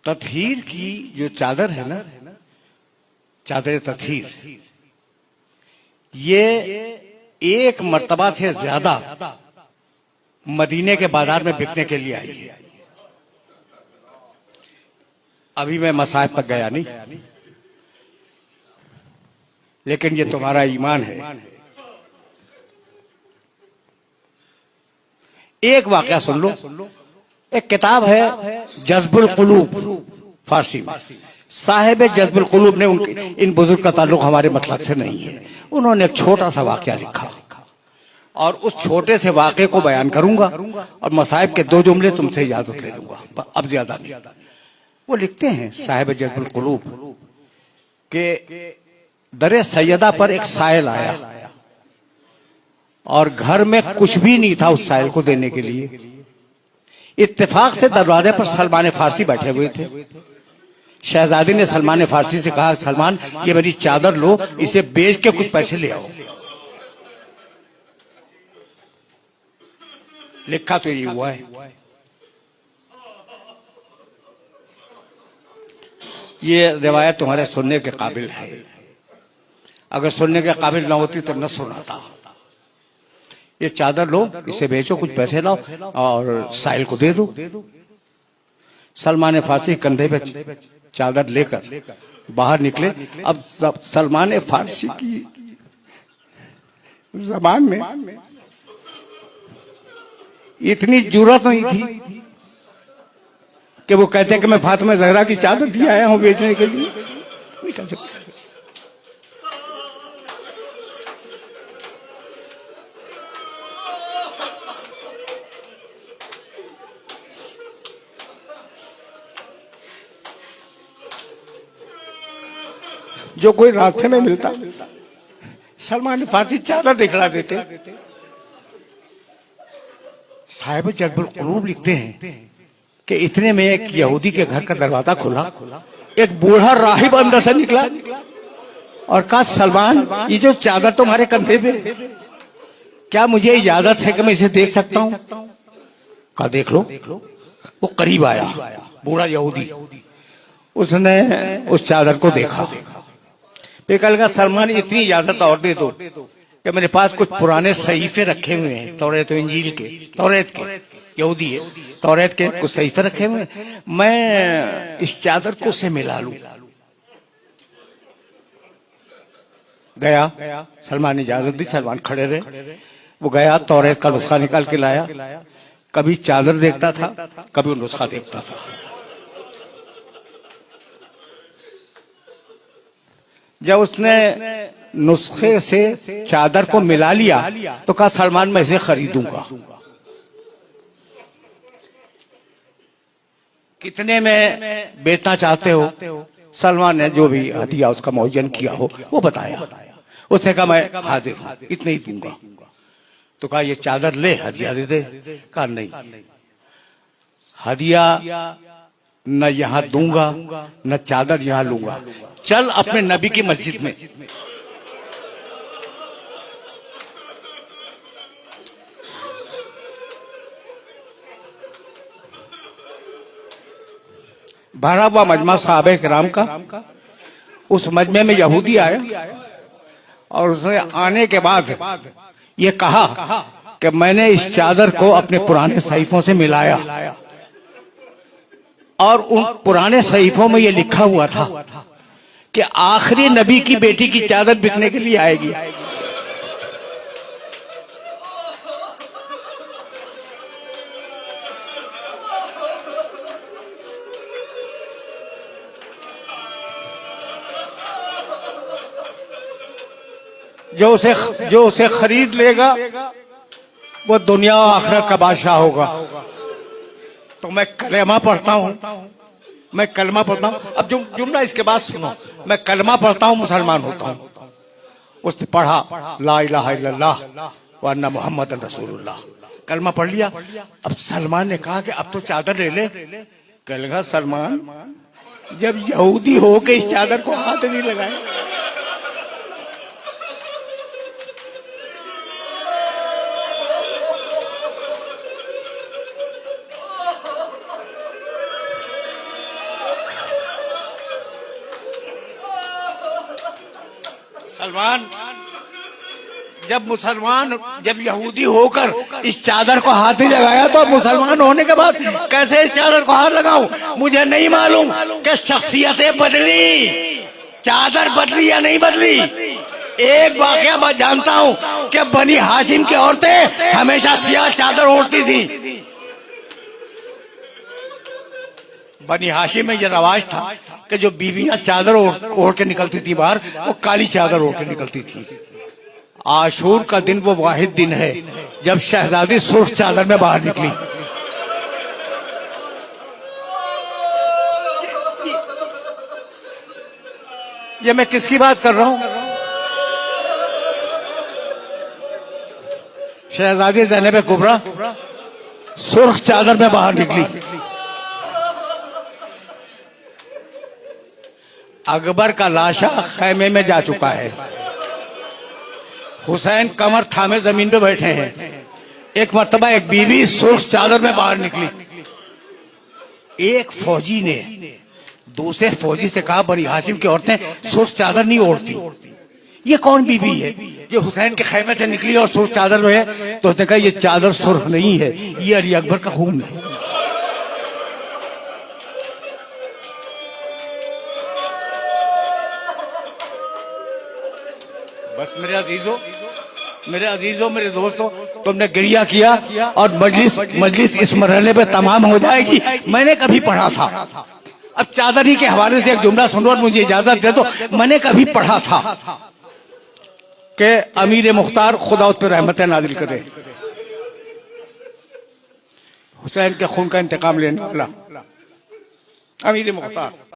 ततहीर की जो चादर है ना, चादर ततहीर, ये एक मर्तबा से ज्यादा मदीने के बाजार में बिकने के लिए आई है। अभी मैं मसाहिब तक गया नहीं, लेकिन ये तुम्हारा ईमान है। एक वाकया सुन लो। एक किताब है जज्बुल कुलूब, फारसी में। साहिब जज्बुल कुलूब ने इन बुजुर्ग का ताल्लुक हमारे मसलक से नहीं है। उन्होंने एक छोटा सा वाकया लिखा और उस छोटे से वाकये को बयान करूंगा और मसाहिब के 2 जुमले तुमसे इजाजत ले लूंगा, अब ज्यादा नहीं। वो लिखते हैं साहिब जज्बुल कुलूब के दरे सैयदा पर एक साइल आया और घर में कुछ भी नहीं था उस साइल को देने के लिए। इत्तेफाक से दरवाजे पर सलमान फारसी बैठे हुए थे। शहजादी ने सलमान फारसी से कहा, सलमान ये मेरी चादर लो, इसे बेच के कुछ पैसे ले आओ। लिखा तो ये हुआ है। ये रिवायत तुम्हारे सुनने के काबिल है। अगर सुनने के काबिल ना होती तो न सुनाता। ये चादर लो, इसे बेचो, कुछ पैसे लाओ और साहिल को दे दो। सलमान फारसी कंधे पे चादर लेकर बाहर निकले। अब सलमान फारसी की जबान में इतनी जुर्रत नहीं थी कि वो कहते हैं कि मैं फातिमा ज़हरा की चादर भी आया हूं बेचने के लिए। नहीं कह सकते। जो कोई रास्ते में मिलता सलमान फारसी चादर दिखला देते। साहिब जज्बुल कुलूब लिखते हैं कि इतने में एक यहूदी के घर का दरवाजा खुला। एक बूढ़ा राहिब अंदर से निकला और कहा, सलमान ये जो चादर तुम्हारे कंधे पे, क्या मुझे इजाजत है कि मैं इसे देख सकता हूं? कहा देख लो। वो करीब आया, बूढ़ा यहूदी। उसने उस चादर को देखा। कल का, सलमान इतनी इजाजत और दे दो कि मेरे पास कुछ पुराने सहीफे रखे हुए हैं, तौरेत इंजील के, तौरेत के, यहूदी है, तौरेत के कुछ सहीफे रखे हुए हैं, मैं इस चादर को से मिला लूं। गया, सलमान ने इजाजत दी, सलमान खड़े रहे। वो गया, तौरेत का नुस्खा निकाल के लाया। कभी चादर देखता था, कभी वो नुस्खा देखता था। जब उसने नुस्खे से चादर को मिला लिया तो कहा, सलमान मैं इसे खरीदूंगा। कितने में बेचना चाहते हो? सलमान ने जो भी हदिया उसका मुअय्यन किया हो वो बताया। उसने कहा मैं हाजिर हूं, इतने ही दूंगा। तो कहा ये चादर ले, हदिया दे दे। कहा नहीं, हदिया न यहां दूंगा न चादर यहां लूंगा। चल अपने नबी की मस्जिद में। भरा हुआ मजमा सहाबे किराम का। उस मजमे में यहूदी आया और उसने आने के बाद ये कहा कि मैंने इस चादर को अपने पुराने सहीफों से मिलाया और उन पुराने सहीफों में ये लिखा हुआ था कि आखिरी नबी की बेटी की चादर बिकने के लिए आएगी। जो उसे खरीद लेगा वो दुनिया और आखिरत का बादशाह होगा। तो मैं कलेमा पढ़ता हूँ, मैं कलमा पढ़ता हूँ। अब जुमला इसके बाद सुनो। मैं कलमा पढ़ता हूँ, मुसलमान होता हूँ। उसने पढ़ा ला इलाहा इल्लल्लाह व अन्ना मुहम्मदन रसूलुल्लाह। कलमा पढ़ लिया। अब सलमान ने कहा कि अब तो चादर ले ले। कहेगा सलमान जब यहूदी हो के इस चादर को हाथ नहीं लगाए। सलमान, जब यहूदी होकर इस चादर को हाथ नहीं लगाया तो मुसलमान होने के बाद कैसे इस चादर को हाथ लगाऊं? मुझे नहीं मालूम कि शख्सियतें बदली, चादर बदली या नहीं बदली। एक वाकया मैं जानता हूं कि बनी हाशिम की औरतें हमेशा सियाह चादर ओढ़ती थी। बनी हाशिम में यह रवाज था कि जो बीवियां चादर ओढ़ के निकलती थी बाहर, वो काली चादर ओढ़ के निकलती थी। आशूर का दिन वो वाहिद दिन है जब शहजादी सुर्ख चादर में बाहर निकली। ये मैं किसकी बात कर रहा हूं? शहजादी ज़ैनब कुबरा सुर्ख चादर में बाहर निकली। अकबर का लाशा खैमे में जा चुका है। हुसैन कमर थामे जमीन पे बैठे हैं। एक मर्तबा एक बीवी सुर्ख चादर में बाहर निकली। एक फौजी ने दूसरे फौजी से कहा, बनी हाशिम की औरतें सुर्ख चादर नहीं ओढ़ती, ये कौन बीवी है जो हुसैन के खैमे से निकली और सुर्ख चादर में है? तो उसने कहा, ये चादर सुर्ख नहीं है, ये अली अकबर का खून है। बस मेरे अजीजों, मेरे दोस्तों, तुमने गिरिया किया और मजलिस इस मरहले पे तमाम हो जाएगी। मैंने कभी पढ़ा था, अब चादरी के हवाले से एक जुमला सुनो और मुझे इजाजत दे दो। मैंने कभी पढ़ा था कि अमीर मुख्तार खुदा उस पर रहमतें नाजिल करे, हुसैन के खून का इंतकाम लेने वाला अमीर मुख्तार